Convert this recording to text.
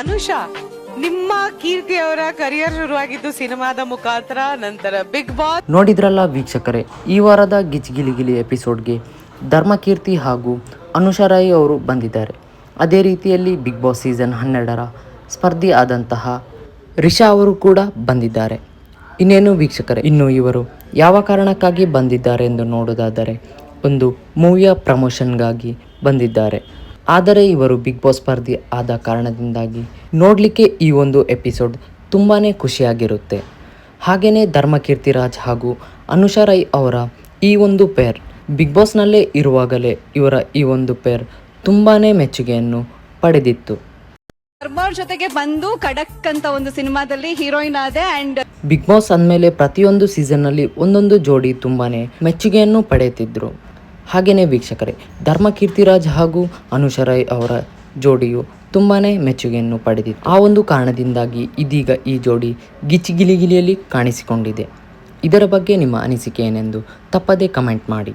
ಅನುಷಾ, ನಿಮ್ಮ ಕೀರ್ತಿ ಅವರ ಕರಿಯರ್ ಶುರುವಾಗಿದ್ದು ಸಿನಿಮಾದ ಮುಖಾಂತರ, ನಂತರ ಬಿಗ್ ಬಾಸ್. ನೋಡಿದ್ರಲ್ಲ ವೀಕ್ಷಕರೇ, ಈ ವಾರದ ಗಿಲಿ ಎಪಿಸೋಡ್ಗೆ ಧರ್ಮಕೀರ್ತಿ ಹಾಗೂ ಅನುಷಾ ರೈ ಅವರು ಬಂದಿದ್ದಾರೆ. ಅದೇ ರೀತಿಯಲ್ಲಿ ಬಿಗ್ ಬಾಸ್ ಸೀಸನ್ 12ರ ಸ್ಪರ್ಧಿ ಆದಂತಹ ರಿಷಾ ಅವರು ಕೂಡ ಬಂದಿದ್ದಾರೆ. ಇನ್ನೇನು ವೀಕ್ಷಕರೇ, ಇನ್ನು ಇವರು ಯಾವ ಕಾರಣಕ್ಕಾಗಿ ಬಂದಿದ್ದಾರೆ ಎಂದು ನೋಡೋದಾದರೆ, ಒಂದು ಮೂವಿಯ ಪ್ರಮೋಷನ್ಗಾಗಿ ಬಂದಿದ್ದಾರೆ. ಆದರೆ ಇವರು ಬಿಗ್ ಬಾಸ್ ಸ್ಪರ್ಧಿ ಆದ ಕಾರಣದಿಂದಾಗಿ ನೋಡಲಿಕ್ಕೆ ಈ ಒಂದು ಎಪಿಸೋಡ್ ತುಂಬಾ ಖುಷಿಯಾಗಿರುತ್ತೆ. ಹಾಗೆಯೇ ಧರ್ಮಕೀರ್ತಿ ರಾಜ್ ಹಾಗೂ ಅನುಷಾ ರೈ ಅವರ ಈ ಒಂದು ಪೇರ್ ಬಿಗ್ ಬಾಸ್ನಲ್ಲೇ ಇರುವಾಗಲೇ ಇವರ ಈ ಒಂದು ಪೇರ್ ತುಂಬಾ ಮೆಚ್ಚುಗೆಯನ್ನು ಪಡೆದಿತ್ತು. ಧರ್ಮವ್ರ ಜೊತೆಗೆ ಬಂದು ಖಡಕ್ ಅಂತ ಒಂದು ಸಿನಿಮಾದಲ್ಲಿ ಹೀರೋಯಿನ್ ಆದೆ. ಅಂಡ್ ಬಿಗ್ ಬಾಸ್ ಅಂದಮೇಲೆ ಪ್ರತಿಯೊಂದು ಸೀಸನ್ನಲ್ಲಿ ಒಂದೊಂದು ಜೋಡಿ ತುಂಬಾ ಮೆಚ್ಚುಗೆಯನ್ನು ಪಡೆಯುತ್ತಿದ್ದರು. ಹಾಗೆಯೇ ವೀಕ್ಷಕರೇ, ಧರ್ಮಕೀರ್ತಿರಾಜ್ ಹಾಗೂ ಅನುಷಾ ರೈ ಅವರ ಜೋಡಿಯು ತುಂಬಾ ಮೆಚ್ಚುಗೆಯನ್ನು ಪಡೆದಿತ್ತು. ಆ ಒಂದು ಕಾರಣದಿಂದಾಗಿ ಇದೀಗ ಈ ಜೋಡಿ ಗಿಲಿಗಿಲಿಯಲ್ಲಿ ಕಾಣಿಸಿಕೊಂಡಿದೆ. ಇದರ ಬಗ್ಗೆ ನಿಮ್ಮ ಅನಿಸಿಕೆ ಏನೆಂದು ತಪ್ಪದೇ ಕಮೆಂಟ್ ಮಾಡಿ.